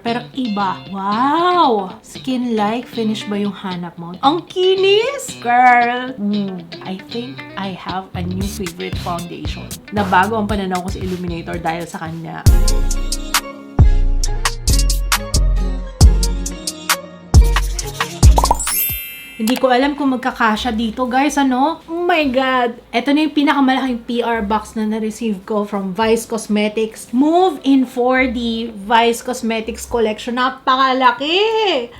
Pero iba. Wow! Skin-like finish ba yung hanap mo? Ang kinis! Girl! I think I have a new favorite foundation. Nabago ang pananaw ko sa Illuminator dahil sa kanya. Hindi ko alam kung magkakasya dito, guys, ano? Oh my God! Ito na yung pinakamalaking PR box na na-receive ko from Vice Cosmetics. Move in 4D Vice Cosmetics Collection. Napakalaki!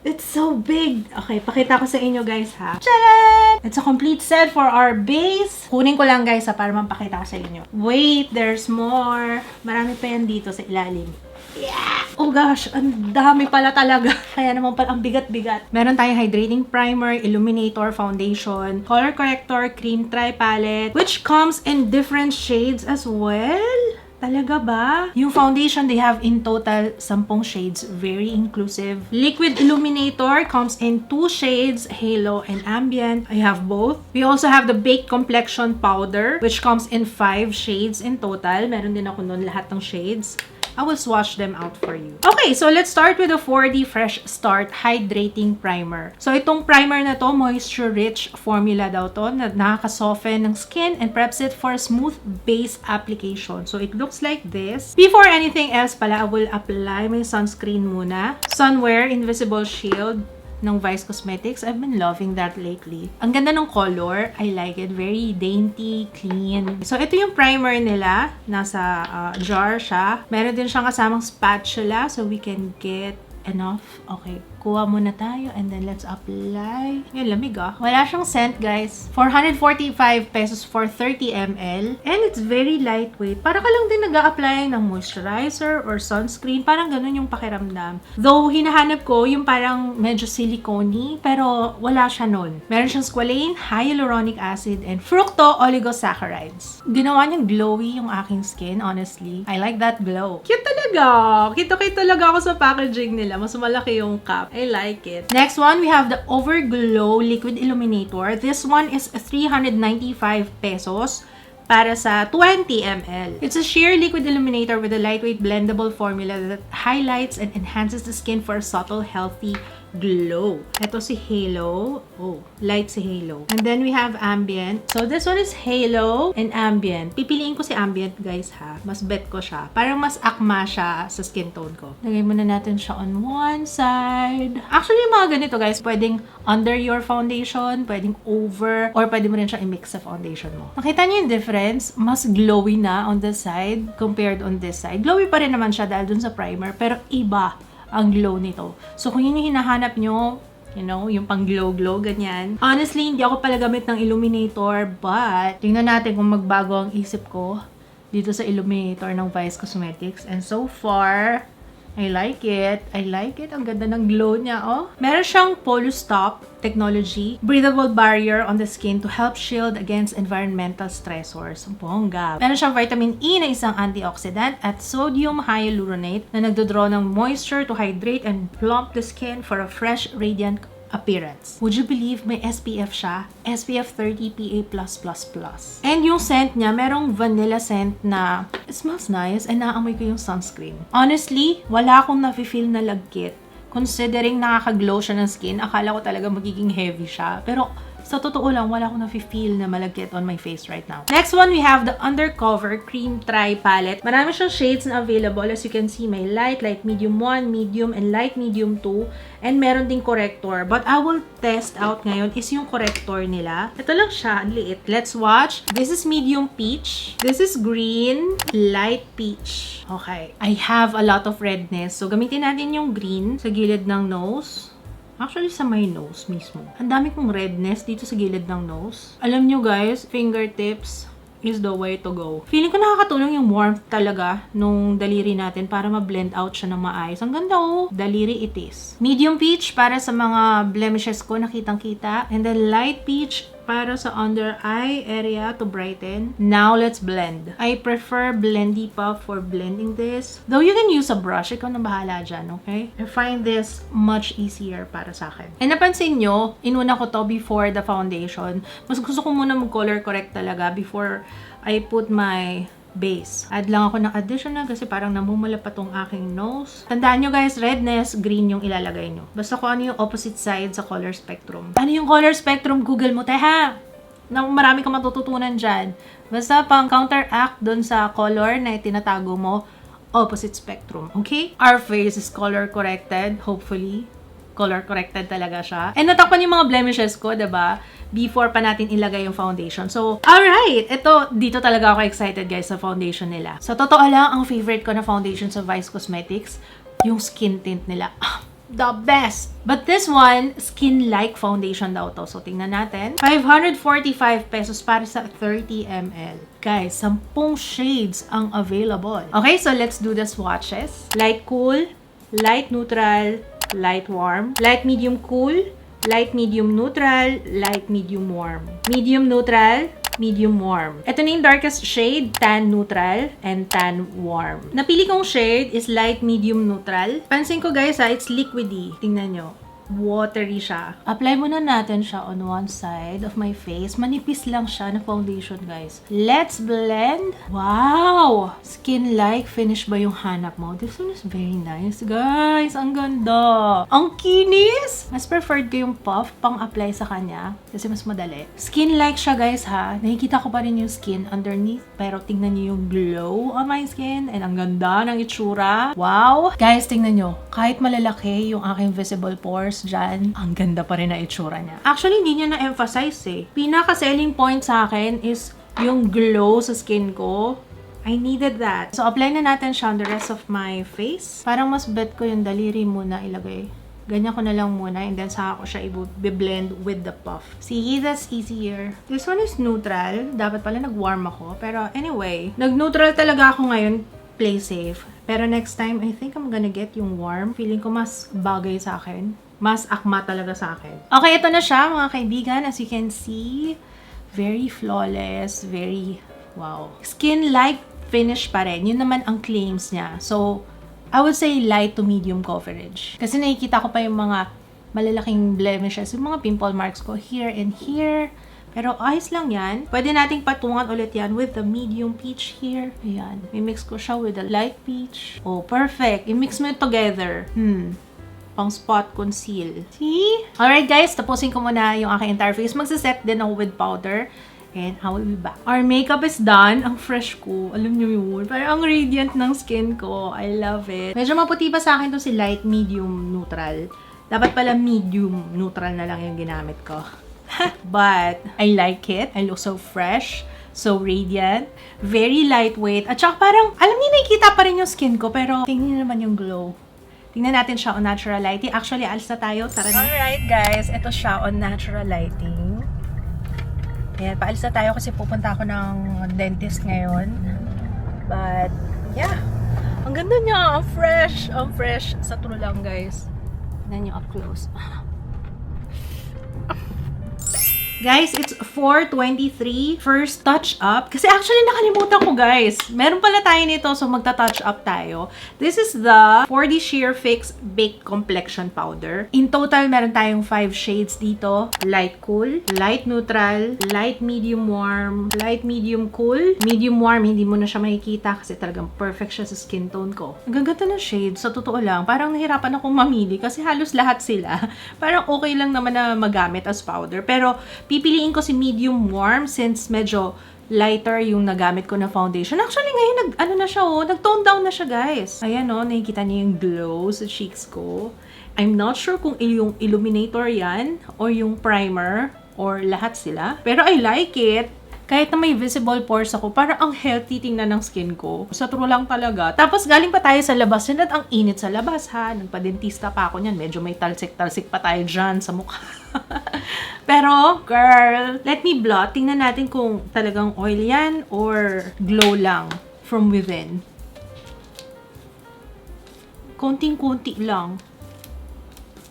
It's so big! Okay, pakita ko sa inyo, guys, ha? Tcharan! It's a complete set for our base. Kunin ko lang, guys, ha, para mapakita ko sa inyo. Wait, there's more. Marami pa yan dito sa ilalim. Yeah! Oh gosh, ang dami pala talaga. Kaya naman pala ang bigat-bigat. Meron tayong hydrating primer, illuminator, foundation, color corrector, cream tri-palette, which comes in different shades as well. Talaga ba? Yung foundation, they have in total 10 shades. Very inclusive. Liquid illuminator comes in 2 shades, Halo and Ambient. I have both. We also have the Baked Complexion Powder, which comes in 5 shades in total. Meron din ako nun lahat ng shades. I will swatch them out for you. Okay, so let's start with the 4D Fresh Start Hydrating Primer. So itong primer na to, moisture-rich formula daw to, na nakaka-soften ng skin and preps it for a smooth base application. So it looks like this. Before anything else pala, I will apply my sunscreen muna. Sunwear Invisible Shield ng Vice Cosmetics. I've been loving that lately. Ang ganda ng color. I like it. Very dainty, clean. So, ito yung primer nila. Nasa jar siya. Meron din siyang kasamang spatula so we can get enough. Okay, kuha muna tayo and then let's apply. Yan, lamig ah. Wala siyang scent, guys. 445 pesos for 30 ml. And it's very lightweight. Para ka lang din nag-a-apply ng moisturizer or sunscreen. Parang ganun yung pakiramdam. Though, hinahanap ko yung parang medyo silicone pero wala siya nun. Meron siyang squalane, hyaluronic acid, and fructo-oligosaccharides. Ginawa niyang glowy yung aking skin, honestly. I like that glow. Cute talaga! Kita-kita talaga ako sa packaging nila. Mas malaki yung cup. I like it. Next one, we have the Overglow Liquid Illuminator. This one is 395 pesos para sa 20 ml. It's a sheer liquid illuminator with a lightweight blendable formula that highlights and enhances the skin for a subtle, healthy glow. Ito si Halo. Oh, light si Halo. And then we have Ambient. So this one is Halo and Ambient. Pipiliin ko si Ambient, guys, ha. Mas bet ko siya. Parang mas akma siya sa skin tone ko. Lagay muna natin siya on one side. Actually, yung mga ganito, guys, pwedeng under your foundation, pwedeng over, or pwede mo rin siya i-mix sa foundation mo. Nakita niyo yung difference? Mas glowy na on this side compared on this side. Glowy pa rin naman siya dahil dun sa primer, pero iba ang glow nito. So, kung yun yung hinahanap nyo, you know, yung pang glow-glow, ganyan. Honestly, hindi ako pala gamit ng illuminator, but tingnan natin kung magbago ang isip ko dito sa illuminator ng Vice Cosmetics. And so far, I like it. I like it. Ang ganda ng glow niya, oh. Meron siyang Polustop technology, breathable barrier on the skin to help shield against environmental stressors. Bongga. Meron siyang vitamin E na isang antioxidant at sodium hyaluronate na nagdodraw ng moisture to hydrate and plump the skin for a fresh, radiant appearance. Would you believe may SPF siya? SPF 30 PA+++. And yung scent niya, merong vanilla scent na it smells nice and naamoy ko yung sunscreen. Honestly, wala akong nafe-feel na lagkit. Considering nakaka-glow siya ng skin, akala ko talaga magiging heavy siya. Pero sa totoo lang, wala akong nafe-feel na malagkit on my face right now. Next one, we have the Undercover Cream Tri-Palette. Marami siyang shades na available. As you can see, may light, light medium 1, medium, and light medium 2. And meron ding corrector. But I will test out ngayon is yung corrector nila. Ito lang siya, ang liit. Let's watch. This is medium peach. This is green, light peach. Okay. I have a lot of redness. So, gamitin natin yung green sa gilid ng nose. Actually, sa my nose mismo. Ang dami kong redness dito sa gilid ng nose. Alam nyo, guys, fingertips is the way to go. Feeling ko nakakatulong yung warmth talaga nung daliri natin para ma-blend out siya ng maayos. Ang ganda, oh. Daliri it is. Medium peach para sa mga blemishes ko, nakitang-kita. And then light peach para sa under eye area to brighten. Now, let's blend. I prefer Blendy Puff for blending this. Though you can use a brush, ikaw na bahala dyan, okay? I find this much easier para sa akin. And napansin nyo, inuna ko to before the foundation. Mas gusto ko muna mag-color correct talaga before I put my base. Add lang ako ng additional kasi parang namumula pa tong aking nose. Tandaan nyo guys, redness, green yung ilalagay nyo. Basta kung ano yung opposite side sa color spectrum. Ano yung color spectrum? Google mo, teha! Marami kang matututunan dyan. Basta pang counteract dun sa color na tinatago mo, opposite spectrum. Okay? Our face is color corrected, hopefully. Color corrected talaga siya. And natakpan yung mga blemishes ko, diba? Before pa natin ilagay yung foundation. So, alright! Dito talaga ako excited guys sa foundation nila. Sa totoo lang, ang favorite ko na foundation sa Vice Cosmetics, yung skin tint nila. The best! But this one, skin-like foundation daw to. So, tingnan natin. 545 pesos para sa 30 ml. Guys, 10 shades ang available. Okay, so let's do the swatches. Light cool, light neutral, light warm, light medium cool, light medium neutral, light medium warm. Medium neutral, medium warm. Ito na yung darkest shade, tan neutral, and tan warm. Napili kong shade is light medium neutral. Pansin ko guys it's liquidy. Tingnan nyo. Watery siya. Apply muna natin siya on one side of my face. Manipis lang siya na foundation, guys. Let's blend. Wow! Skin-like finish ba yung hanap mo? This one is very nice, guys. Ang ganda. Ang kinis! Mas preferred ko yung puff pang-apply sa kanya kasi mas madali. Skin-like siya, guys, ha? Nakikita ko pa rin yung skin underneath pero tingnan niyo yung glow on my skin and ang ganda ng itsura. Wow! Guys, tingnan nyo. Kahit malalaki yung aking visible pores dyan, ang ganda pa rin na itsura niya. Actually, hindi niya na-emphasize eh. Pinaka-selling point sa akin is yung glow sa skin ko. I needed that. So, apply na natin siya on the rest of my face. Parang mas bet ko yung daliri muna ilagay. Ganyan ko na lang muna and then saka ko siya i-blend with the puff. See, that's easier. This one is neutral. Dapat pala nag-warm ako. Pero anyway, nag-neutral talaga ako ngayon. Play safe. Pero next time, I think I'm gonna get yung warm. Feeling ko mas bagay sa akin. Mas akma talaga sa akin. Okay, ito na siya mga kaibigan. As you can see, very flawless, very, wow. Skin-like finish pa rin. Yun naman ang claims niya. So, I would say light to medium coverage. Kasi nakikita ko pa yung mga malalaking blemishes, yung mga pimple marks ko here and here. Pero ayos lang yan. Pwede nating patungan ulit yan with the medium peach here. Ayan. I-mix ko siya with the light peach. Oh, perfect. I-mix mo it together. Pang spot conceal. See? Alright guys, tapusin ko muna yung aking entire face. Magsaset din ako with powder. And I will be back. Our makeup is done. Ang fresh ko. Alam niyo yun. Parang ang radiant ng skin ko. I love it. Medyo maputi pa sa akin to si light, medium, neutral. Dapat pala medium, neutral na lang yung ginamit ko. But I like it. I look so fresh. So radiant. Very lightweight. At saka parang, alam niyo, nakikita pa rin yung skin ko. Pero tingnan niyo naman yung glow. Tingnan natin siya on natural lighting. Actually, alis na tayo. Tara na. Alright guys, ito siya on natural lighting. Ayan, paalis na tayo kasi pupunta ako ng dentist ngayon. But, yeah. Ang ganda niya. Ang fresh. Ang fresh. Sa true lang guys. Tignan niyo up close. Guys, it's 4:23. First touch up. Kasi actually nakalimutan ko guys. Meron pala tayo nito so magta-touch up tayo. This is the 4D Sheer Fix Baked Complexion Powder. In total, meron tayong 5 shades dito. Light cool, light neutral, light medium warm, light medium cool. Medium warm, hindi mo na siya makikita kasi talagang perfect siya sa skin tone ko. Ang gaganda ng shades, sa totoo lang. Parang nahirapan akong mamili kasi halos lahat sila. Parang okay lang naman na magamit as powder. Pero pipiliin ko si medium warm since medyo lighter yung nagamit ko na foundation. Actually, ngayon, nag-tone down na siya, guys. Ayan, nakikita niyo yung glow sa cheeks ko. I'm not sure kung yung illuminator yan, or yung primer, or lahat sila. Pero I like it. Kahit na may visible pores ako, parang ang healthy tingnan ng skin ko. Sa true lang talaga. Tapos galing pa tayo sa labas. At ang init sa labas ha. Nagpa-dentista pa ako niyan. Medyo may talsik-talsik pa tayo dyan sa mukha. Pero, girl, let me blot. Tingnan natin kung talagang oil yan or glow lang from within. Konting-konti lang.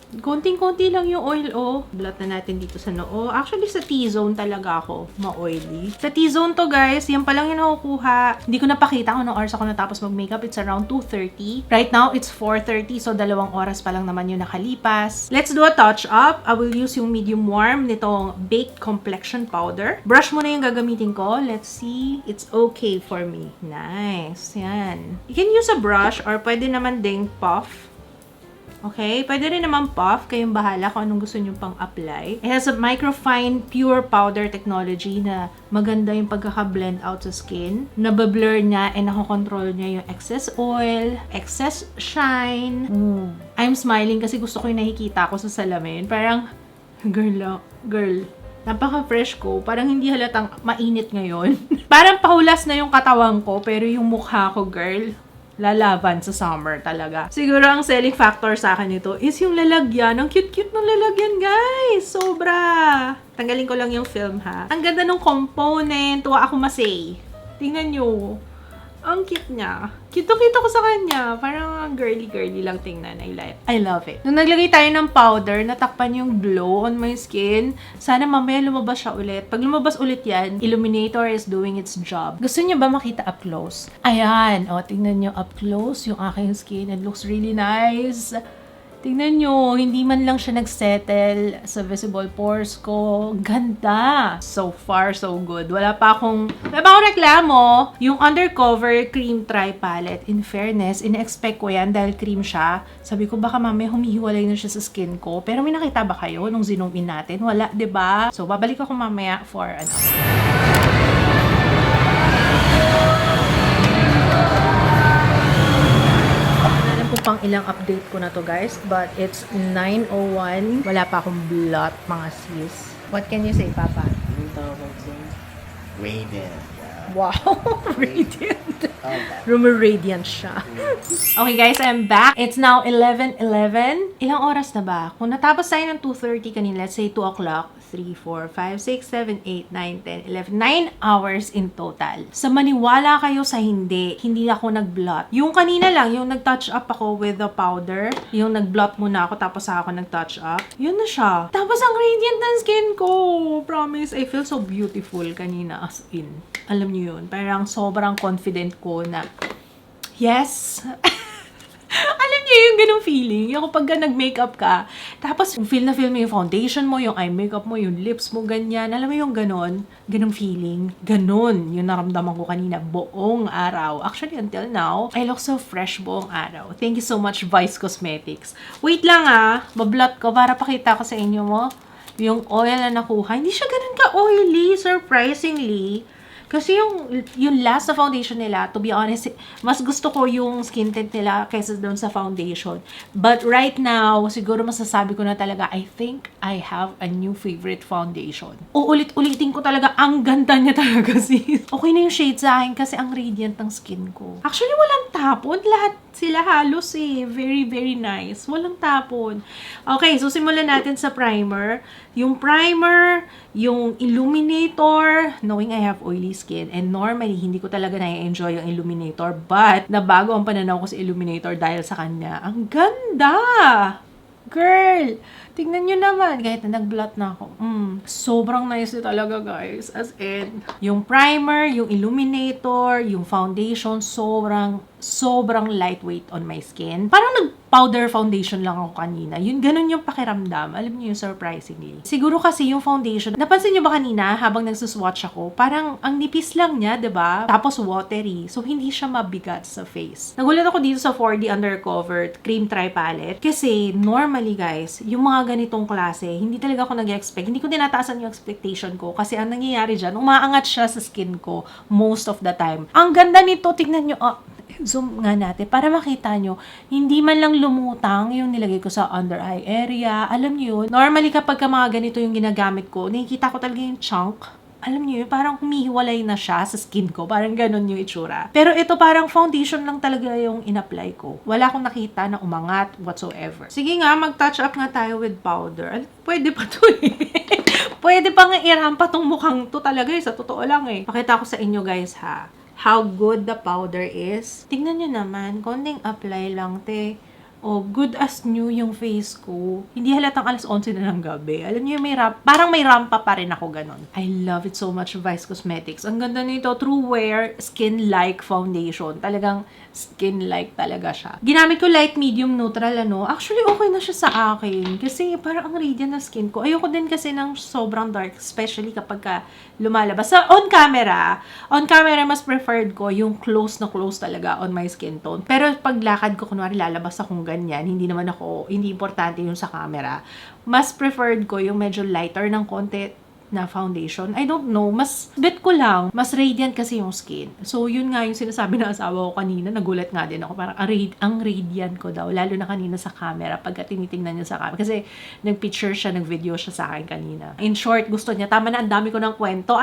Konting-konti lang yung oil, oh. Blot na natin dito sa noo. Actually, sa T-zone talaga ako ma-oily. Sa T-zone to, guys. Yan pa lang yung nakukuha. Hindi ko napakita kung anong oras ako natapos mag-makeup. It's around 2:30. Right now, it's 4:30. So, 2 oras pa lang naman yung nakalipas. Let's do a touch-up. I will use yung medium warm nitong Baked Complexion Powder. Brush muna yung gagamitin ko. Let's see. It's okay for me. Nice. Yan. You can use a brush or pwede naman ding puff. Okay? Pwede rin naman puff. Kayong bahala kung anong gusto nyo pang apply. It has a microfine pure powder technology na maganda yung pagkaka-blend out sa skin. Nabablur niya and nakokontrol niya yung excess oil, excess shine. I'm smiling kasi gusto ko yung nakikita ko sa salamin. Parang, girl, napaka-fresh ko. Parang hindi halatang mainit ngayon. Parang pahulas na yung katawan ko, pero yung mukha ko, girl, lalaban sa summer talaga. Siguro ang selling factor sa akin nito is yung lalagyan. Ang cute-cute ng lalagyan, guys. Sobra. Tanggalin ko lang yung film, ha. Ang ganda ng component. Tuwa ako masay. Tingnan nyo. Ang cute niya. Cute-cute ko sa kanya. Parang girly-girly lang tingnan. I love it. Nung naglagay tayo ng powder, natakpan yung glow on my skin. Sana mamaya lumabas siya ulit. Pag lumabas ulit yan, Illuminator is doing its job. Gusto niyo ba makita up close? Ayan. O, tingnan nyo up close yung aking skin. It looks really nice. Tingnan nyo, hindi man lang siya nagsettle sa visible pores ko. Ganda! So far, so good. Wala pa akong reklamo. Yung Undercover Cream Tri Palette, in fairness, in-expect ko yan dahil cream siya. Sabi ko, baka mamaya humihiwalay na siya sa skin ko. Pero may nakita ba kayo nung zoom in natin? Wala, 'di ba? So, babalik ako mamaya for pang ilang update ko na to, guys, but it's 9:01. Wala pa akong blot, mga sis. What can you say, Papa? Radiant. Wow, radiant. Rumor radiant siya. Okay, guys, I'm back. It's now 11:11. Ilang oras na ba? Kung natapos tayo ng 2:30 kanina, let's say 2 o'clock, 3, 4, 5, 6, 7, 8, 9, 10, 11. 9 hours in total. Sa maniwala kayo sa hindi ako nag-blot. Yung kanina lang, yung nag-touch up ako with the powder, yung nag-blot muna ako tapos ako nag-touch up, yun na siya. Tapos ang radiant ng skin ko. Promise, I feel so beautiful kanina as in. Alam niyo yun, parang sobrang confident ko na, yes! Alam niyo yung ganung feeling, yung kapag nag-makeup ka, tapos feel mo yung foundation mo, yung eye makeup mo, yung lips mo, ganyan. Alam mo yung ganung feeling. Ganon yung naramdaman ko kanina buong araw. Actually, until now, I look so fresh buong araw. Thank you so much, Vice Cosmetics. Wait lang mablot ko para pakita ko sa inyo mo yung oil na nakuha. Hindi siya ganun ka-oily, surprisingly. Kasi yung last na foundation nila, to be honest, mas gusto ko yung skin tint nila kaysa doon sa foundation. But right now, siguro masasabi ko na talaga, I think I have a new favorite foundation. Uulit-ulitin ko talaga, ang ganda niya talaga, sis. Okay na yung shade sa akin kasi ang radiant ng skin ko. Actually, walang tapon. Lahat sila halos very, very nice. Walang tapon. Okay, so simulan natin sa primer. Yung primer, yung illuminator, knowing I have oily skin, and normally, hindi ko talaga na-enjoy yung illuminator, but nabago ang pananaw ko sa illuminator dahil sa kanya. Ang ganda! Girl! Tingnan nyo naman, kahit na nag-blot na ako. Sobrang nice talaga, guys. As in, yung primer, yung illuminator, yung foundation, sobrang lightweight on my skin. Parang nag-powder foundation lang ako kanina. Yun, ganun yung pakiramdam. Alam niyo yung surprisingly. Siguro kasi yung foundation, napansin niyo ba kanina habang nagsuswatch ako, parang ang nipis lang niya, 'di ba? Tapos watery. So, hindi siya mabigat sa face. Nagulat ako dito sa 4D Undercover Cream Tri Palette kasi normally, guys, yung mga ganitong klase, hindi talaga ako nag-expect. Hindi ko tinataasan yung expectation ko kasi ang nangyayari dyan, umaangat siya sa skin ko most of the time. Ang ganda nito, tignan nyo, zoom nga natin para makita nyo, hindi man lang lumutang yung nilagay ko sa under eye area. Alam nyo yun, normally kapag mga ganito yung ginagamit ko, nakikita ko talaga yung chunk. Alam niyo yun, parang humihiwalay na siya sa skin ko. Parang ganun yung itsura. Pero ito parang foundation lang talaga yung in-apply ko. Wala akong nakita na umangat whatsoever. Sige nga, mag-touch up nga tayo with powder. Pwede pa to Pwede pa nga irampa tong mukhang to talaga sa totoo lang Pakita ko sa inyo, guys, how good the powder is. Tingnan nyo naman, konting apply lang, Oh, good as new yung face ko. Hindi halatang alas 11 na ng gabi. Alam niyo, parang may rampa pa rin ako ganon. I love it so much, Vice Cosmetics. Ang ganda nito, True Wear Skin-Like Foundation. Talagang skin-like talaga siya. Ginamit ko light, medium, neutral, Actually, okay na siya sa akin. Kasi parang ang radiant na skin ko. Ayoko din kasi ng sobrang dark, especially kapag lumalabas. Sa on camera, mas preferred ko yung close na close talaga on my skin tone. Pero pag lakad ko, kunwari lalabas akong ganyan, hindi importante yung sa camera. Mas preferred ko yung medyo lighter ng konti na foundation. I don't know, mas bet ko lang, mas radiant kasi yung skin. So, yun nga yung sinasabi ng asawa ko kanina, nagulat nga din ako, parang ang radiant ko daw, lalo na kanina sa camera, pagka tinitingnan niya sa camera. Kasi, nag-picture siya, nag-video siya sa akin kanina. In short, gusto niya, tama na, ang dami ko ng kwento.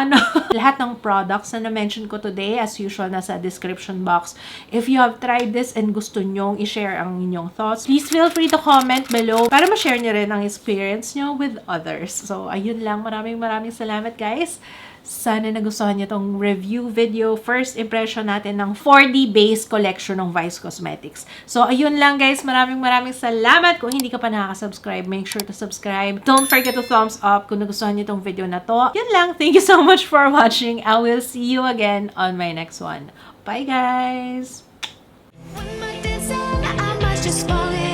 Lahat ng products na na-mention ko today, as usual, nasa description box. If you have tried this and gusto nyong i-share ang inyong thoughts, please feel free to comment below para ma-share niyo rin ang experience nyo with others. So, ayun lang. Maraming salamat, guys. Sana nagustuhan niyo tong review video, first impression natin ng 4D base collection ng Vice Cosmetics. So, ayun lang, guys. Maraming salamat. Kung hindi ka pa nakaka-subscribe, make sure to subscribe. Don't forget to thumbs up kung nagustuhan niyo tong video na to. Yun lang. Thank you so much for watching. I will see you again on my next one. Bye, guys! One more dance, I must just fall in.